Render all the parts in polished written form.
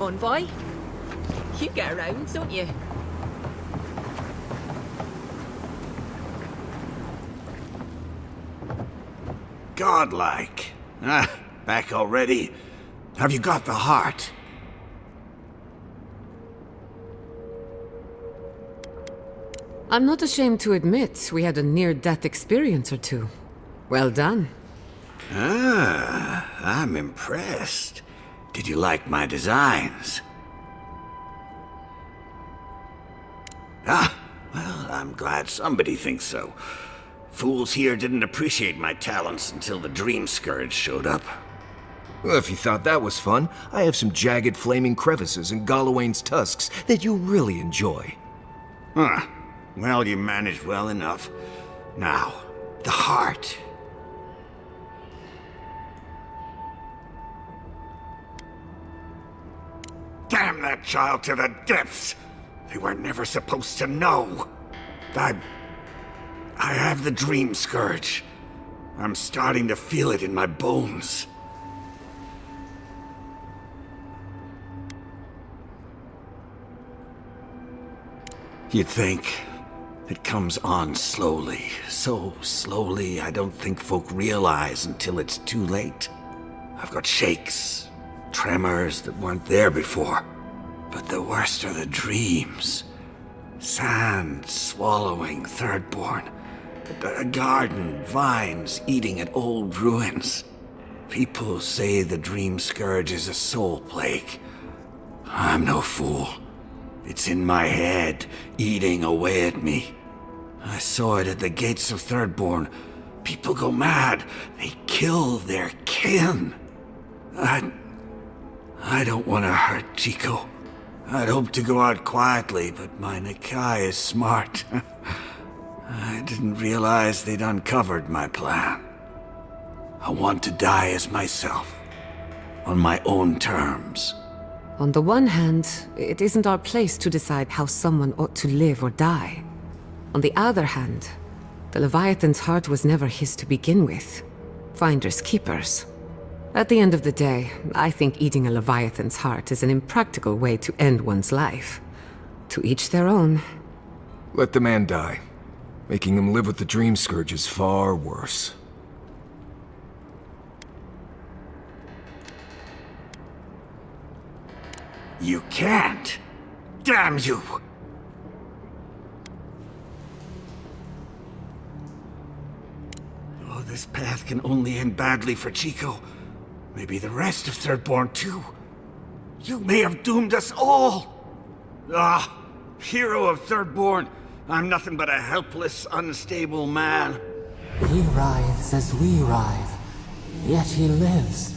Envoy? You get around, don't you? Godlike. Ah, back already? Have you got the heart? I'm not ashamed to admit we had a near-death experience or two. Well done. Ah, I'm impressed. Did you like my designs? Ah, well, I'm glad somebody thinks so. Fools here didn't appreciate my talents until the Dream Scourge showed up. Well, if you thought that was fun, I have some jagged flaming crevices in Galawain's tusks that you'll really enjoy. Huh. Well, you managed well enough. Now, the heart. Damn that child to the depths! They were never supposed to know. I have the Dream Scourge. I'm starting to feel it in my bones. You'd think it comes on slowly. So slowly, I don't think folk realize until it's too late. I've got shakes, tremors that weren't there before. But the worst are the dreams. Sand swallowing Thirdborn. A garden, vines eating at old ruins. People say the Dream Scourge is a soul plague. I'm no fool. It's in my head, eating away at me. I saw it at the gates of Thirdborn. People go mad. They kill their kin. I don't want to hurt Chico. I'd hoped to go out quietly, but my Nakai is smart. I didn't realize they'd uncovered my plan. I want to die as myself, on my own terms. On the one hand, it isn't our place to decide how someone ought to live or die. On the other hand, the Leviathan's heart was never his to begin with. Finders keepers. At the end of the day, I think eating a Leviathan's heart is an impractical way to end one's life. To each their own. Let the man die. Making him live with the Dream Scourge is far worse. You can't! Damn you! Oh, this path can only end badly for Chico. Maybe the rest of Thirdborn too. You may have doomed us all! Ah, hero of Thirdborn, I'm nothing but a helpless, unstable man. He writhes as we writhe, yet he lives.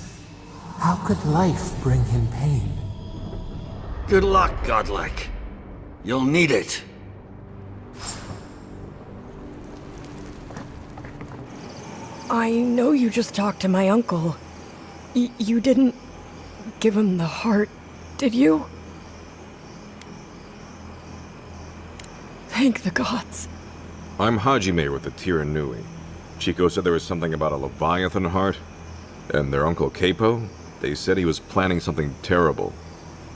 How could life bring him pain? Good luck, Godlike. You'll need it. I know you just talked to my uncle. You didn't give him the heart, did you? Thank the gods. I'm Hajime with the Tiranui. Chico said there was something about a Leviathan heart. And their uncle Capo, they said he was planning something terrible.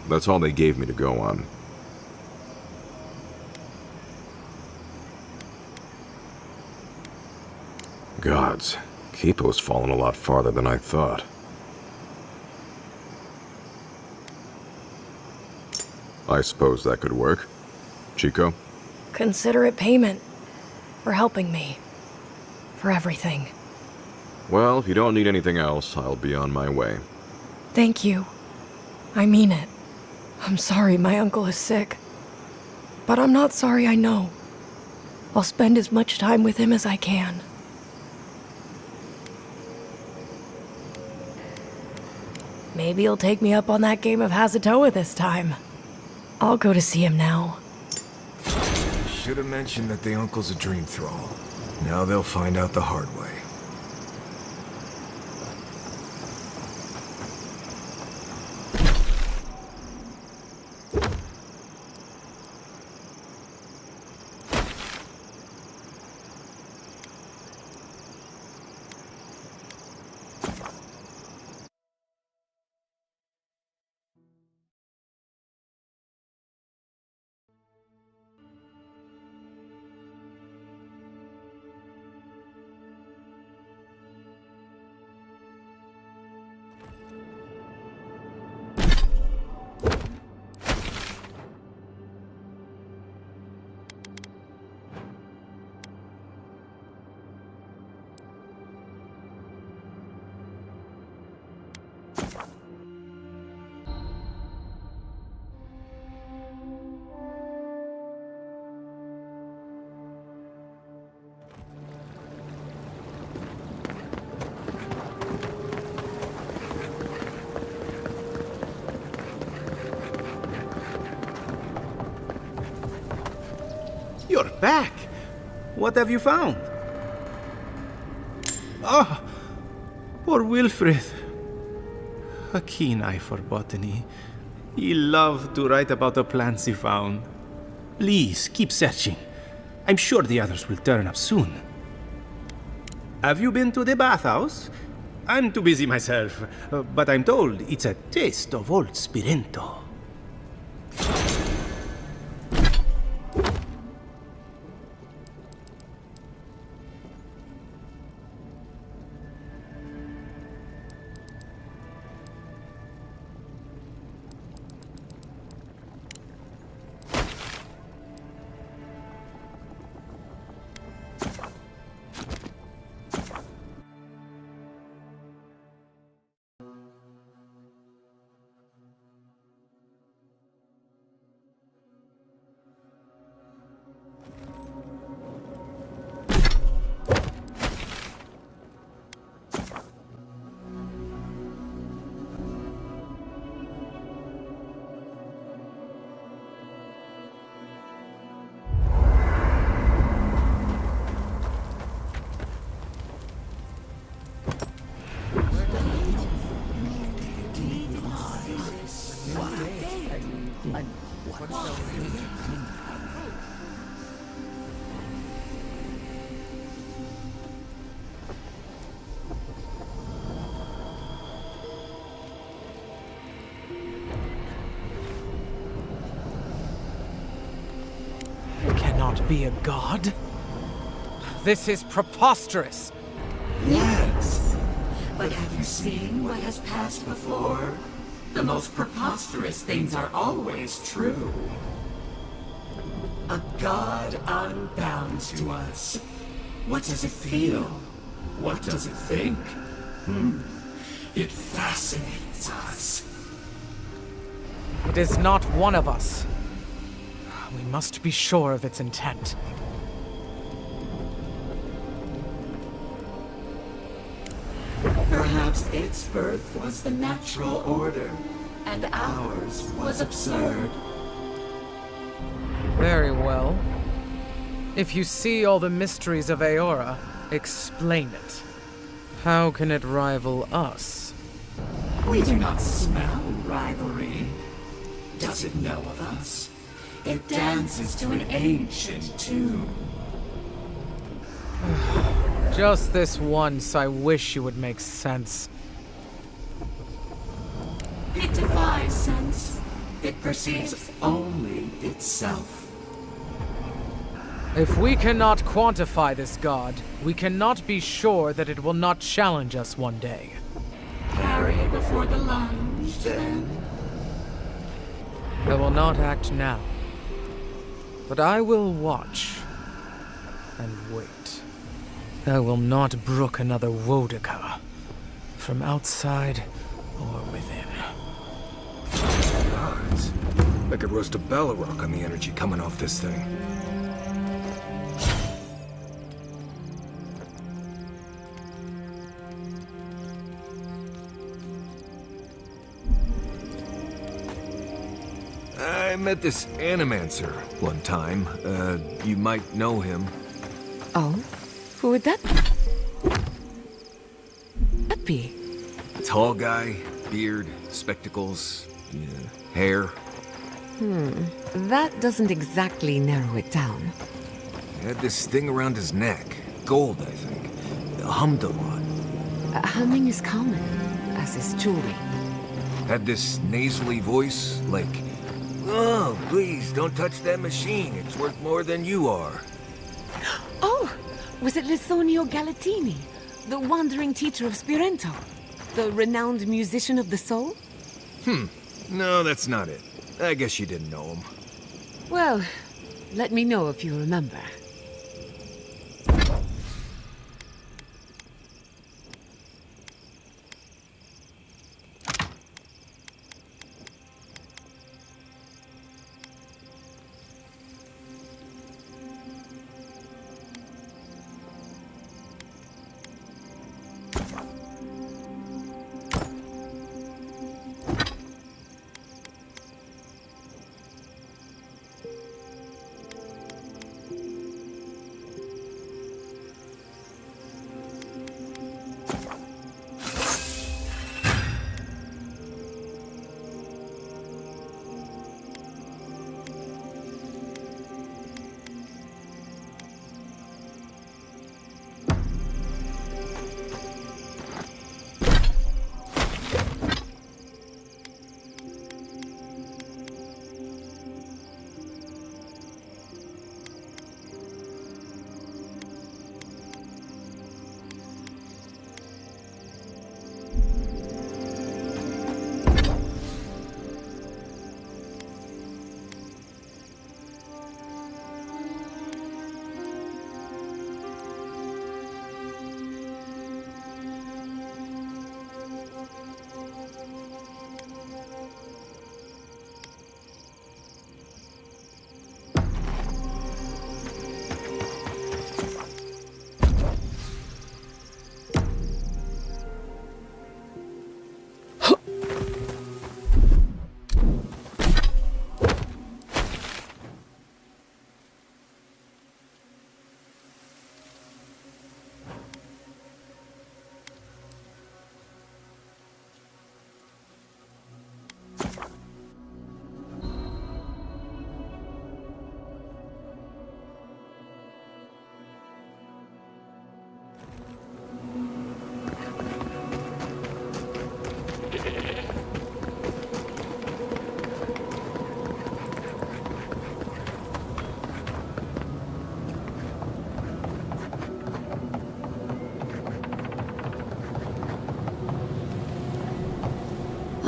That's all they gave me to go on. Gods, Capo's fallen a lot farther than I thought. I suppose that could work. Chico? Consider it payment for helping me. For everything. Well, if you don't need anything else, I'll be on my way. Thank you. I mean it. I'm sorry my uncle is sick. But I'm not sorry I know. I'll spend as much time with him as I can. Maybe he'll take me up on that game of Hazatoa this time. I'll go to see him now. Should have mentioned that the uncle's a dream thrall. Now they'll find out the hard way. back. What have you found? Oh, poor Wilfred. A keen eye for botany. He loved to write about the plants he found. Please, keep searching. I'm sure the others will turn up soon. Have you been to the bathhouse? I'm too busy myself, but I'm told it's a taste of old Spirento. Cannot be a god? This is preposterous! Yes, but have you seen what has passed before? The most preposterous things are always true. A god unbound to us. What does it feel? What does it think? It fascinates us. It is not one of us. We must be sure of its intent. Perhaps its birth was the natural order, and ours was absurd. Very well. If you see all the mysteries of Eora, explain it. How can it rival us? We do not smell rivalry. Does it know of us? It dances to an ancient tune. Just this once, I wish you would make sense. It defies sense. It perceives only itself. If we cannot quantify this god, we cannot be sure that it will not challenge us one day. Carry before the lunge, then. I will not act now, but I will watch and wait. I will not brook another Wodika, from outside or within. Gods. I could roast a Balrog on the energy coming off this thing. I met this Animancer one time. You might know him. Oh? Who would that be? Tall guy, beard, spectacles, hair. That doesn't exactly narrow it down. He had this thing around his neck. Gold, I think. Hummed a lot. Humming is common, as is jewelry. Had this nasally voice, like, "Oh, please, don't touch that machine. It's worth more than you are." Oh! Was it Lisonio Galatini, the wandering teacher of Spirento? The renowned musician of the soul? No, that's not it. I guess you didn't know him. Well, let me know if you remember.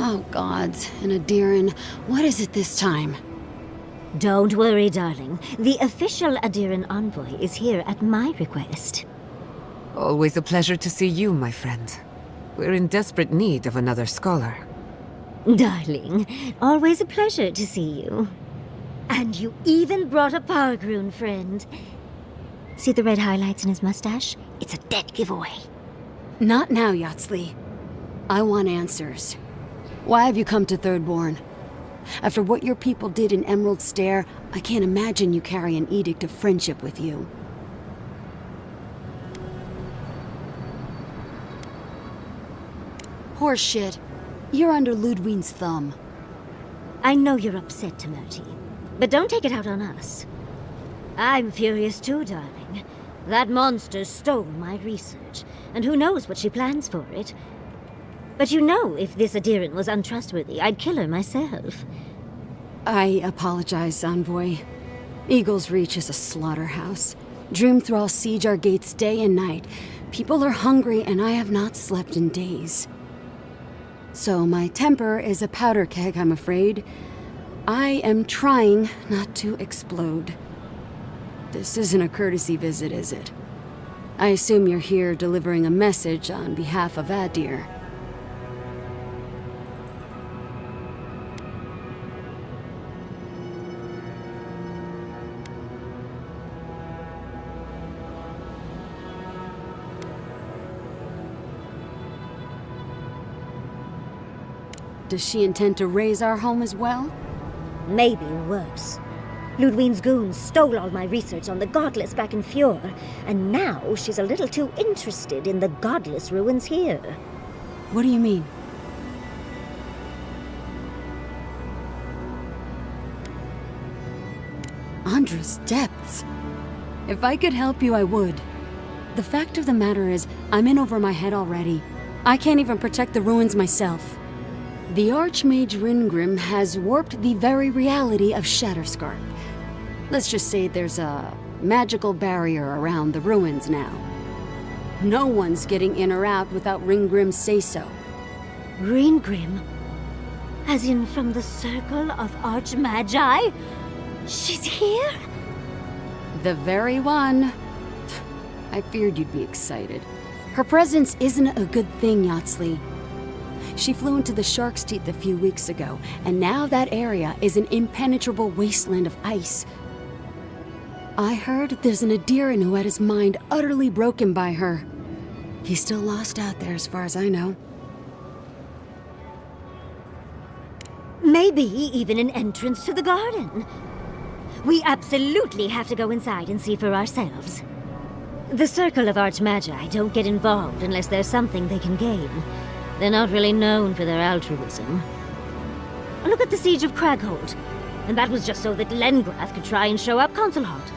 Oh, gods. And Aedyr, what is it this time? Don't worry, darling. The official Aedyr envoy is here at my request. Always a pleasure to see you, my friend. We're in desperate need of another scholar. Darling, always a pleasure to see you. And you even brought a Pargroon friend. See the red highlights in his mustache? It's a dead giveaway. Not now, Yatsley. I want answers. Why have you come to Thirdborn? After what your people did in Emerald Stair, I can't imagine you carry an edict of friendship with you. Horseshit. You're under Ludwine's thumb. I know you're upset, Timothy, but don't take it out on us. I'm furious too, darling. That monster stole my research, and who knows what she plans for it. But you know, if this Aedyr was untrustworthy, I'd kill her myself. I apologize, Envoy. Eagle's Reach is a slaughterhouse. Dreamthralls siege our gates day and night. People are hungry, and I have not slept in days. So my temper is a powder keg, I'm afraid. I am trying not to explode. This isn't a courtesy visit, is it? I assume you're here delivering a message on behalf of Aedyr. Does she intend to raise our home as well? Maybe worse. Ludwine's goons stole all my research on the Godless back in Fjord, and now she's a little too interested in the Godless ruins here. What do you mean? Andra's depths. If I could help you, I would. The fact of the matter is, I'm in over my head already. I can't even protect the ruins myself. The Archmage Ringrim has warped the very reality of Shatterscarp. Let's just say there's a magical barrier around the ruins now. No one's getting in or out without Ringgrim's say-so. Ringgrim? As in from the Circle of Archmagi? She's here? The very one. I feared you'd be excited. Her presence isn't a good thing, Yatsley. She flew into the Shark's Teeth a few weeks ago, and now that area is an impenetrable wasteland of ice. I heard there's an Aedyr who had his mind utterly broken by her. He's still lost out there as far as I know. Maybe even an entrance to the garden. We absolutely have to go inside and see for ourselves. The Circle of Archmagi don't get involved unless there's something they can gain. They're not really known for their altruism. Look at the Siege of Craghold. And that was just so that Lengrath could try and show up Consulhot.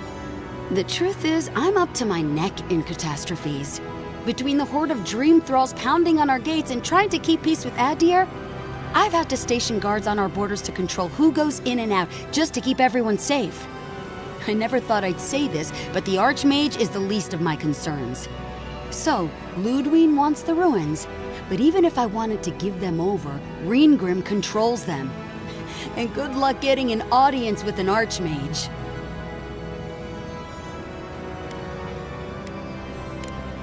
The truth is, I'm up to my neck in catastrophes. Between the horde of dream thralls pounding on our gates and trying to keep peace with Aedyr, I've had to station guards on our borders to control who goes in and out, just to keep everyone safe. I never thought I'd say this, but the Archmage is the least of my concerns. So, Ludwine wants the ruins, but even if I wanted to give them over, Ringgrim controls them. And good luck getting an audience with an Archmage.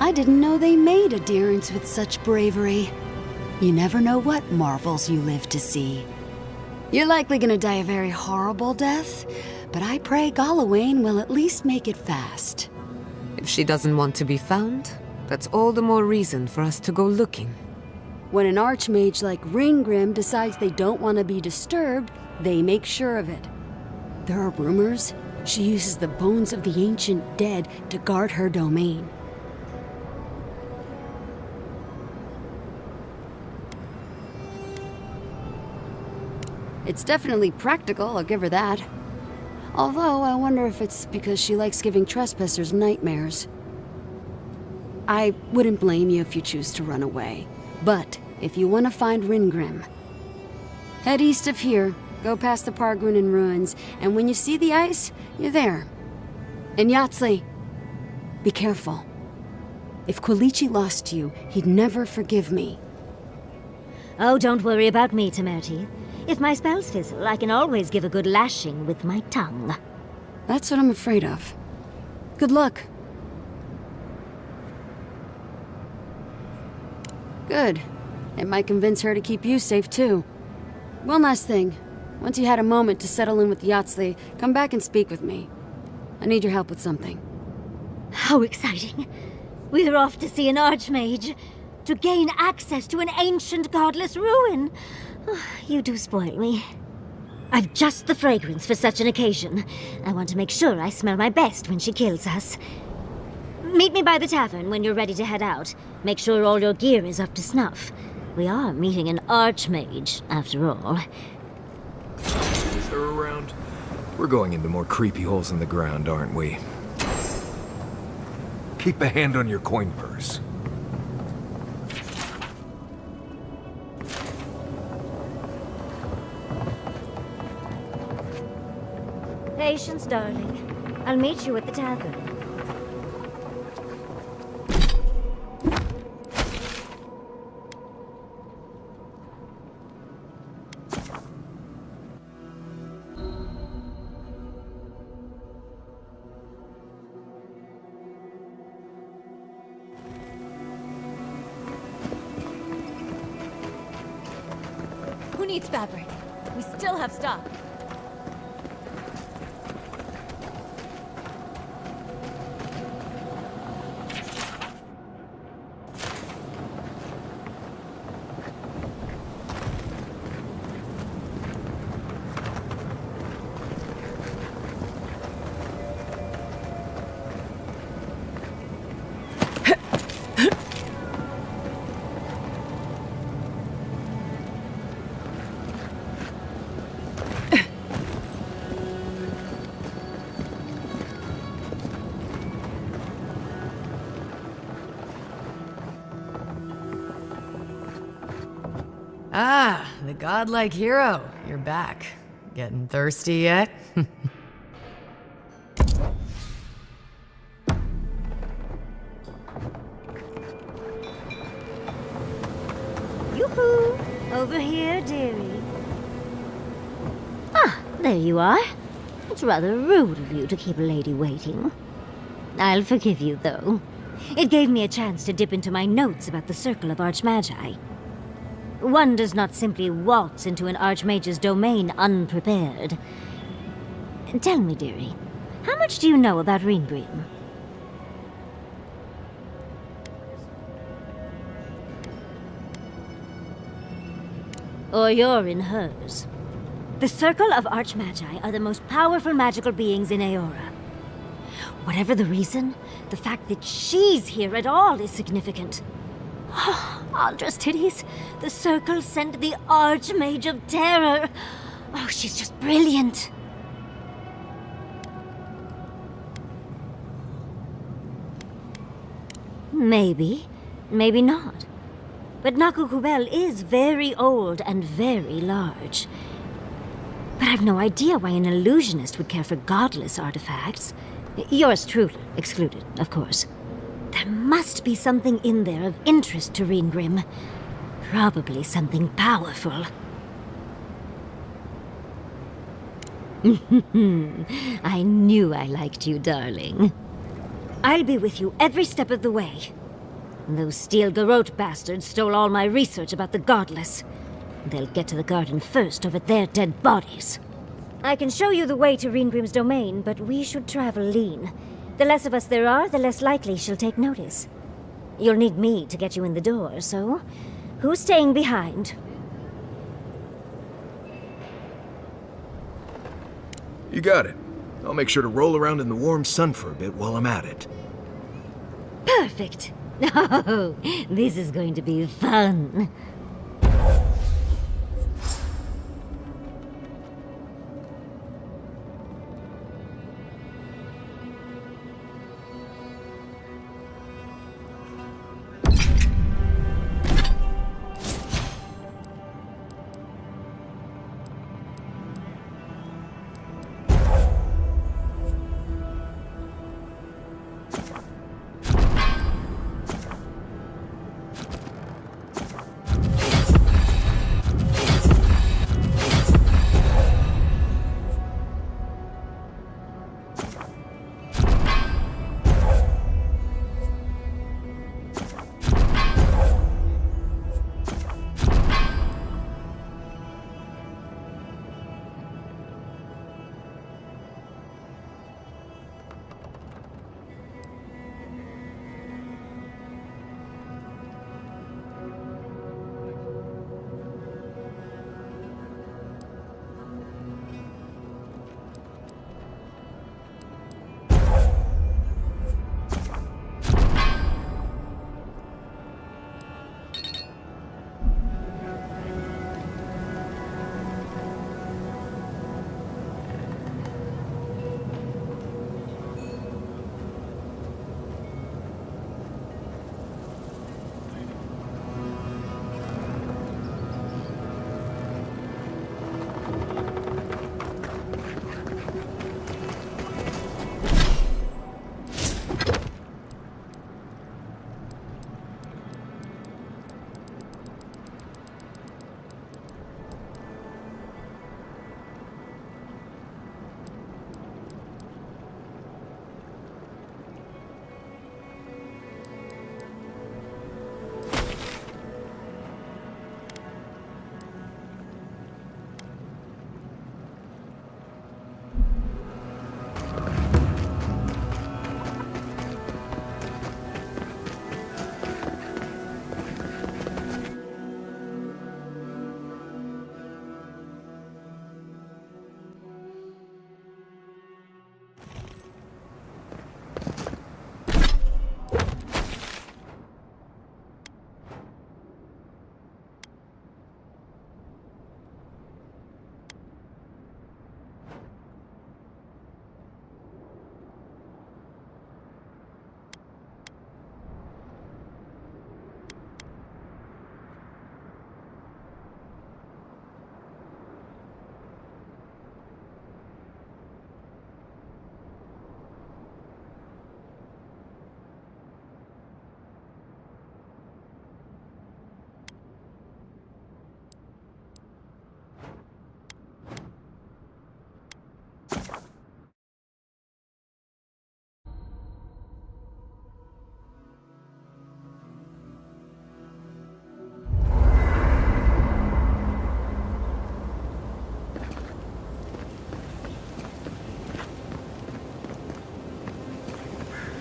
I didn't know they made Aedyrs with such bravery. You never know what marvels you live to see. You're likely gonna die a very horrible death, but I pray Galawain will at least make it fast. If she doesn't want to be found, that's all the more reason for us to go looking. When an Archmage like Ringgrim decides they don't want to be disturbed, they make sure of it. There are rumors she uses the bones of the ancient dead to guard her domain. It's definitely practical, I'll give her that. Although, I wonder if it's because she likes giving trespassers nightmares. I wouldn't blame you if you choose to run away. But, if you want to find Ringgrim, head east of here, go past the Pargrunen ruins, and when you see the ice, you're there. And Yatsley, be careful. If Quilichi lost you, he'd never forgive me. Oh, don't worry about me, Temerty. If my spells fizzle, I can always give a good lashing with my tongue. That's what I'm afraid of. Good luck. Good. It might convince her to keep you safe, too. One last thing. Once you had a moment to settle in with Yatsley, come back and speak with me. I need your help with something. How exciting. We're off to see an archmage. To gain access to an ancient godless ruin. You do spoil me. I've just the fragrance for such an occasion. I want to make sure I smell my best when she kills us. Meet me by the tavern when you're ready to head out. Make sure all your gear is up to snuff. We are meeting an archmage, after all. Is there around? We're going into more creepy holes in the ground, aren't we? Keep a hand on your coin purse. Patience, darling. I'll meet you at the tavern. Who needs fabric? We still have stock. Ah, the godlike hero. You're back. Getting thirsty yet? Yoo-hoo! Over here, dearie. Ah, there you are. It's rather rude of you to keep a lady waiting. I'll forgive you, though. It gave me a chance to dip into my notes about the Circle of Archmagi. One does not simply waltz into an Archmage's domain unprepared. Tell me, dearie, how much do you know about Ringrim? Or you're in hers. The Circle of Archmagi are the most powerful magical beings in Eora. Whatever the reason, the fact that she's here at all is significant. Aldra's titties. The Circle sent the Archmage of Terror. Oh, she's just brilliant. Maybe. Maybe not. But Nakukubel is very old and very large. But I've no idea why an illusionist would care for godless artifacts. Yours truly excluded, of course. There must be something in there of interest to Ringrim. Probably something powerful. I knew I liked you, darling. I'll be with you every step of the way. Those Steel Garrote bastards stole all my research about the Godless. They'll get to the garden first over their dead bodies. I can show you the way to Ringrim's domain, but we should travel lean. The less of us there are, the less likely she'll take notice. You'll need me to get you in the door, so who's staying behind? You got it. I'll make sure to roll around in the warm sun for a bit while I'm at it. Perfect. Oh, this is going to be fun.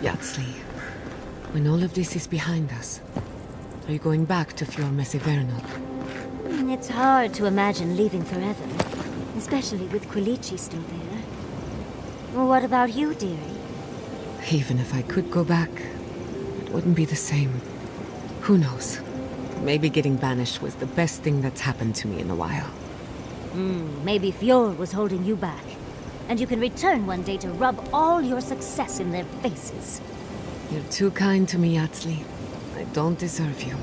Yatsley, when all of this is behind us, are you going back to Fjord Mesivernal? It's hard to imagine leaving forever, especially with Quilici still there. What about you, dearie? Even if I could go back, it wouldn't be the same. Who knows? Maybe getting banished was the best thing that's happened to me in a while. Maybe Fjord was holding you back. And you can return one day to rub all your success in their faces. You're too kind to me, Yatsley. I don't deserve you.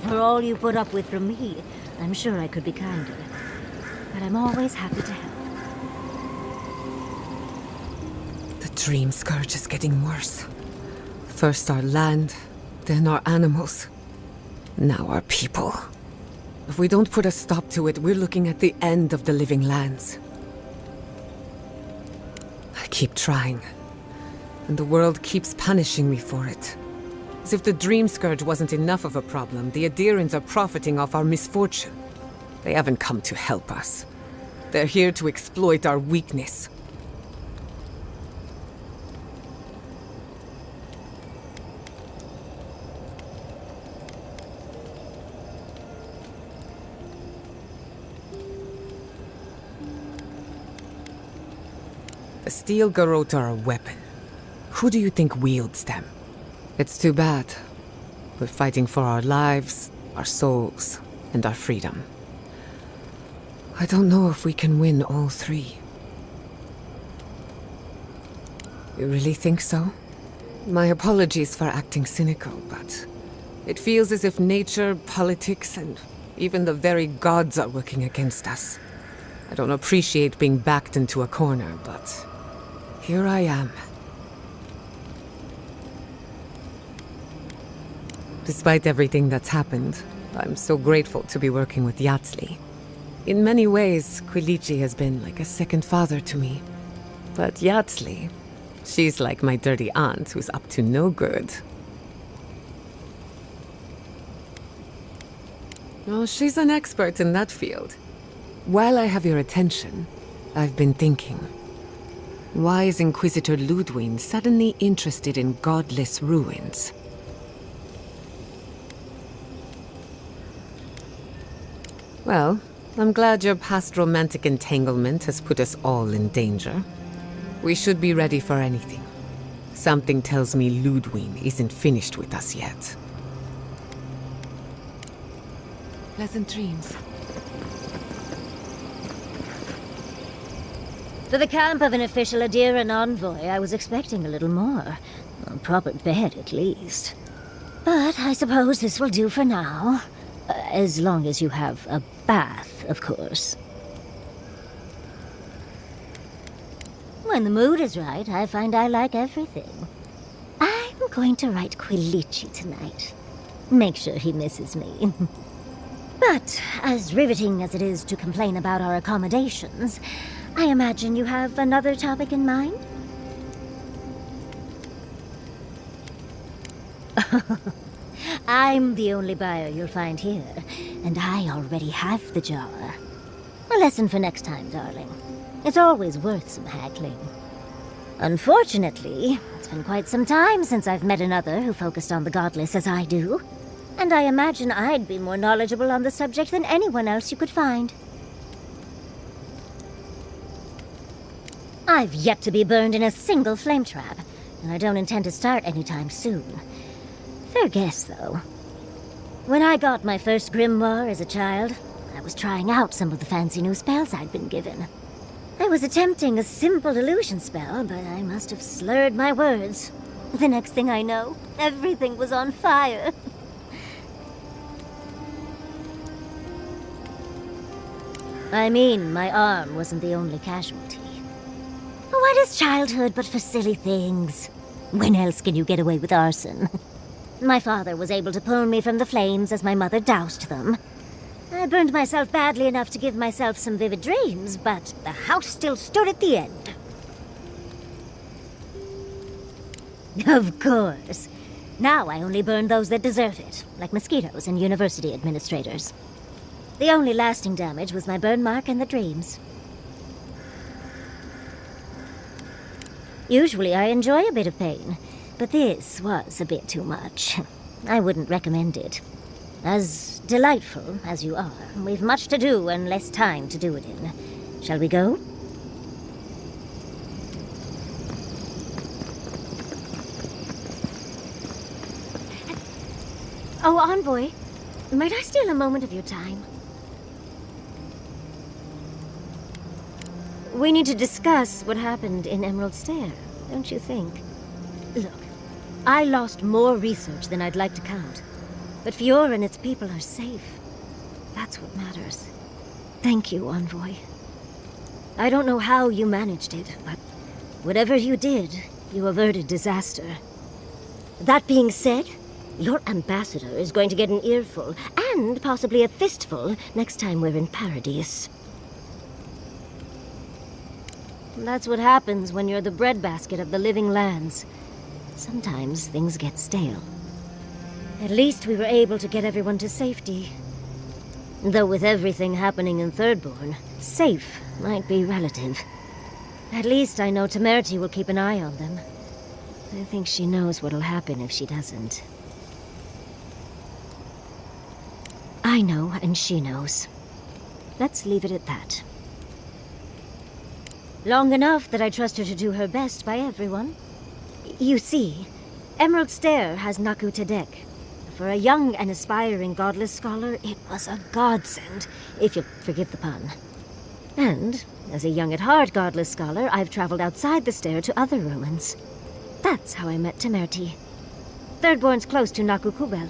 For all you put up with from me, I'm sure I could be kinder. But I'm always happy to help. The dream scourge is getting worse. First our land, then our animals. Now our people. If we don't put a stop to it, we're looking at the end of the living lands. I keep trying, and the world keeps punishing me for it. As if the dream scourge wasn't enough of a problem, the Aedyrians are profiting off our misfortune. They haven't come to help us. They're here to exploit our weakness. The steel garrote are a weapon. Who do you think wields them? It's too bad. We're fighting for our lives, our souls, and our freedom. I don't know if we can win all three. You really think so? My apologies for acting cynical, but it feels as if nature, politics, and even the very gods are working against us. I don't appreciate being backed into a corner, but here I am. Despite everything that's happened, I'm so grateful to be working with Yatsley. In many ways, Quilici has been like a second father to me. But Yatsley, she's like my dirty aunt who's up to no good. Oh, she's an expert in that field. While I have your attention, I've been thinking. Why is Inquisitor Ludwig suddenly interested in godless ruins? Well, I'm glad your past romantic entanglement has put us all in danger. We should be ready for anything. Something tells me Ludwig isn't finished with us yet. Pleasant dreams. For the camp of an official Aedyr and envoy, I was expecting a little more. A proper bed, at least. But I suppose this will do for now. As long as you have a bath, of course. When the mood is right, I find I like everything. I'm going to write Quilici tonight. Make sure he misses me. But, as riveting as it is to complain about our accommodations, I imagine you have another topic in mind? I'm the only buyer you'll find here, and I already have the jar. A lesson for next time, darling. It's always worth some haggling. Unfortunately, it's been quite some time since I've met another who focused on the godless as I do, and I imagine I'd be more knowledgeable on the subject than anyone else you could find. I've yet to be burned in a single flame trap, and I don't intend to start anytime soon. Fair guess, though. When I got my first grimoire as a child, I was trying out some of the fancy new spells I'd been given. I was attempting a simple illusion spell, but I must have slurred my words. The next thing I know, everything was on fire. I mean, my arm wasn't the only casualty. What is childhood but for silly things? When else can you get away with arson? My father was able to pull me from the flames as my mother doused them. I burned myself badly enough to give myself some vivid dreams, but the house still stood at the end. Of course. Now I only burn those that deserve it, like mosquitoes and university administrators. The only lasting damage was my burn mark and the dreams. Usually I enjoy a bit of pain, But this was a bit too much. I wouldn't recommend it. As delightful as you are, we've much to do and less time to do it in. Shall we go? Oh, Envoy, might I steal a moment of your time? We need to discuss what happened in Emerald Stair, don't you think? Look, I lost more research than I'd like to count. But Fiora and its people are safe. That's what matters. Thank you, Envoy. I don't know how you managed it, but whatever you did, you averted disaster. That being said, your ambassador is going to get an earful, and possibly a fistful, next time we're in Paradise. That's what happens when you're the breadbasket of the living lands. Sometimes things get stale. At least we were able to get everyone to safety. Though with everything happening in Thirdborn, safe might be relative. At least I know Temerity will keep an eye on them. I think she knows what'll happen if she doesn't. I know, and she knows. Let's leave it at that. Long enough that I trust her to do her best by everyone. You see, Emerald Stair has Naku Tedek. For a young and aspiring godless scholar, it was a godsend, if you'll forgive the pun. And, as a young-at-heart godless scholar, I've traveled outside the stair to other ruins. That's how I met Temerity. Thirdborn's close to Naku Kubel,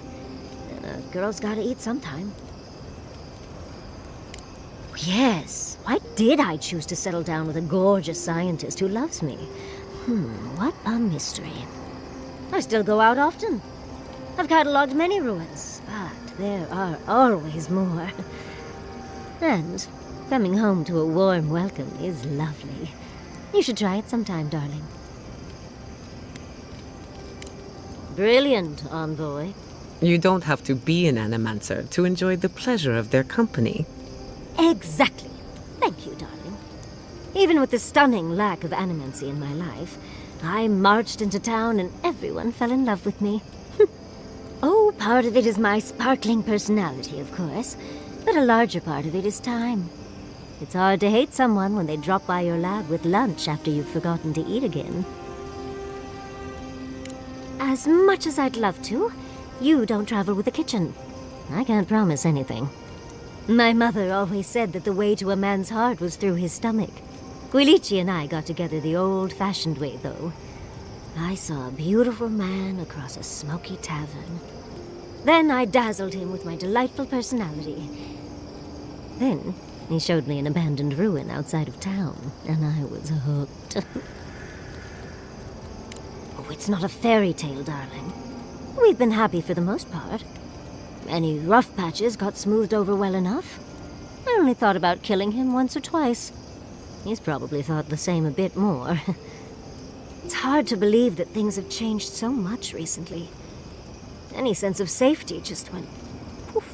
and a girl's gotta eat sometime. Yes, why did I choose to settle down with a gorgeous scientist who loves me? What a mystery. I still go out often. I've catalogued many ruins, but there are always more. And coming home to a warm welcome is lovely. You should try it sometime, darling. Brilliant, Envoy. You don't have to be an animancer to enjoy the pleasure of their company. Exactly. Thank you, darling. Even with the stunning lack of animancy in my life, I marched into town and everyone fell in love with me. Oh, part of it is my sparkling personality, of course, but a larger part of it is time. It's hard to hate someone when they drop by your lab with lunch after you've forgotten to eat again. As much as I'd love to, you don't travel with the kitchen. I can't promise anything. My mother always said that the way to a man's heart was through his stomach. Quilici and I got together the old-fashioned way, though. I saw a beautiful man across a smoky tavern. Then I dazzled him with my delightful personality. Then he showed me an abandoned ruin outside of town, and I was hooked. Oh, it's not a fairy tale, darling. We've been happy for the most part. Any rough patches got smoothed over well enough. I only thought about killing him once or twice. He's probably thought the same a bit more. It's hard to believe that things have changed so much recently. Any sense of safety just went poof.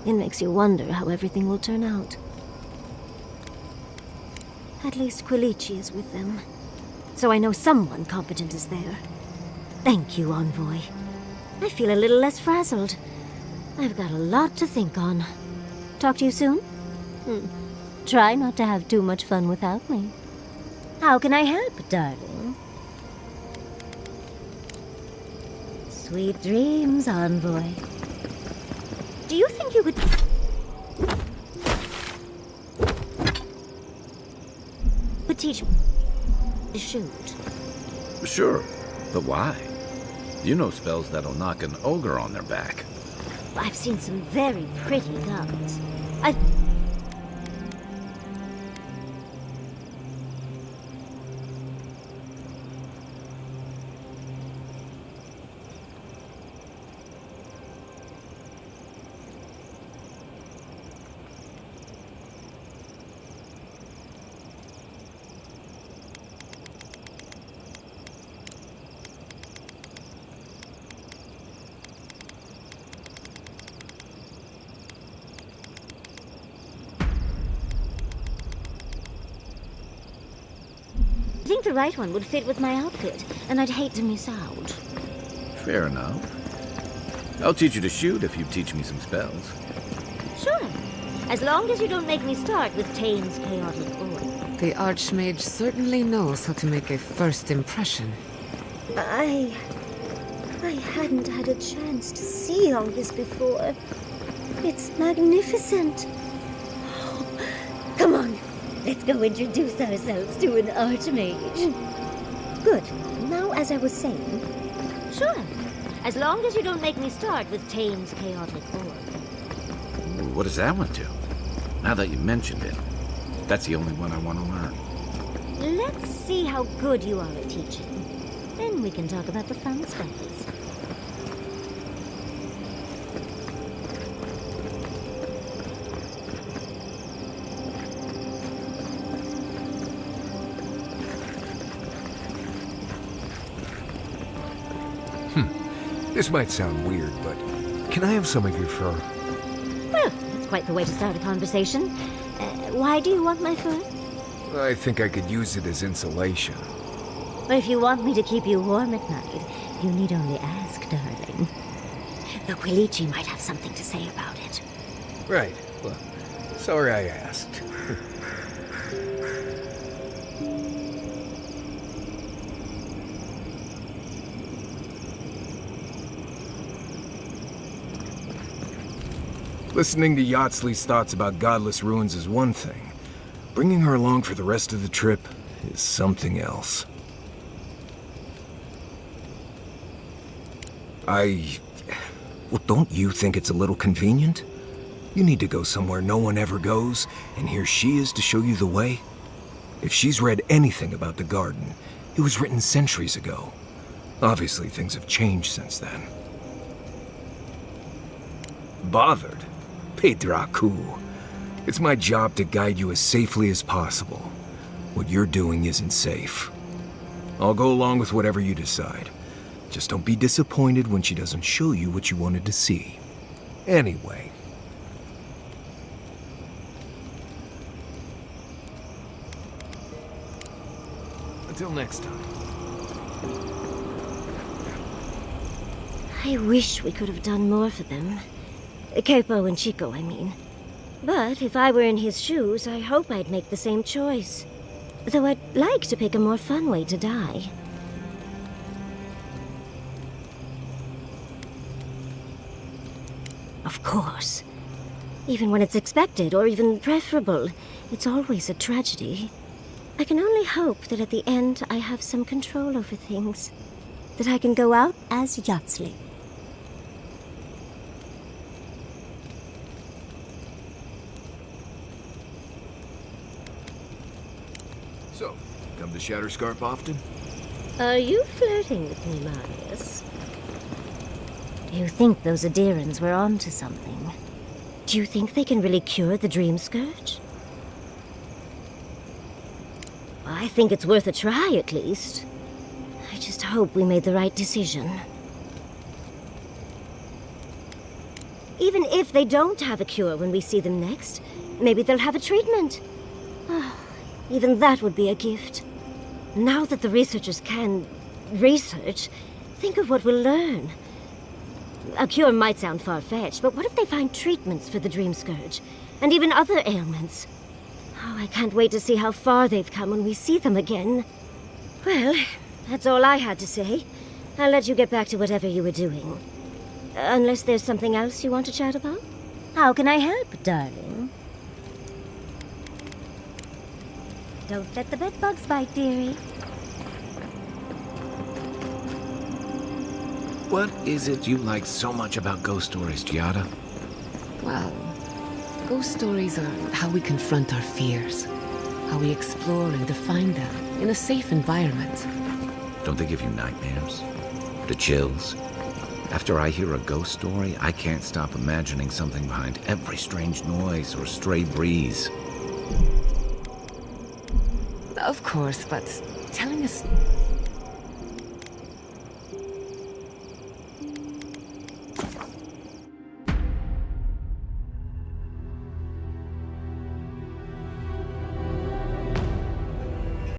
It makes you wonder how everything will turn out. At least Quilici is with them, so I know someone competent is there. Thank you, Envoy. I feel a little less frazzled. I've got a lot to think on. Talk to you soon? Try not to have too much fun without me. How can I help, darling? Sweet dreams, Envoy. Do you think you could... teach me to shoot? Sure, but why? You know spells that'll knock an ogre on their back. I've seen some very pretty guns. the right one would fit with my outfit, and I'd hate to miss out. Fair enough. I'll teach you to shoot if you teach me some spells. Sure. As long as you don't make me start with Tane's chaotic orb. The Archmage certainly knows how to make a first impression. I hadn't had a chance to see all this before. It's magnificent. Oh, come on, let's go introduce ourselves to an Archmage. Good. Now, as I was saying, sure. As long as you don't make me start with Tane's chaotic orb. Ooh, what does that one do? Now that you mentioned it, that's the only one I want to learn. Let's see how good you are at teaching. Then we can talk about the fun spells. This might sound weird, but can I have some of your fur? Well, that's quite the way to start a conversation. Why do you want my fur? I think I could use it as insulation. But if you want me to keep you warm at night, you need only ask, darling. The Quilichi might have something to say about it. Right. Well, sorry I asked. Listening to Yatsley's thoughts about godless ruins is one thing. Bringing her along for the rest of the trip is something else. Well, don't you think it's a little convenient? You need to go somewhere no one ever goes, and here she is to show you the way? If she's read anything about the garden, it was written centuries ago. Obviously, things have changed since then. Bothered? Pedraku. It's my job to guide you as safely as possible. What you're doing isn't safe. I'll go along with whatever you decide. Just don't be disappointed when she doesn't show you what you wanted to see. Anyway. Until next time. I wish we could have done more for them. Capo and Chico, I mean. But if I were in his shoes, I hope I'd make the same choice. Though I'd like to pick a more fun way to die. Of course. Even when it's expected, or even preferable, it's always a tragedy. I can only hope that at the end I have some control over things. That I can go out as Yatsley. So, come to Shatterscarp often? Are you flirting with me, Marius? Do you think those Aedyrans were onto something? Do you think they can really cure the Dream Scourge? I think it's worth a try, at least. I just hope we made the right decision. Even if they don't have a cure when we see them next, maybe they'll have a treatment. Even that would be a gift. Now that the researchers can research, think of what we'll learn. A cure might sound far-fetched, but what if they find treatments for the Dream Scourge? And even other ailments? Oh, I can't wait to see how far they've come when we see them again. Well, that's all I had to say. I'll let you get back to whatever you were doing. Unless there's something else you want to chat about? How can I help, darling? Don't let the bedbugs bite, dearie. What is it you like so much about ghost stories, Giada? Well, ghost stories are how we confront our fears, how we explore and define them in a safe environment. Don't they give you nightmares? The chills? After I hear a ghost story, I can't stop imagining something behind every strange noise or stray breeze. Of course, but telling us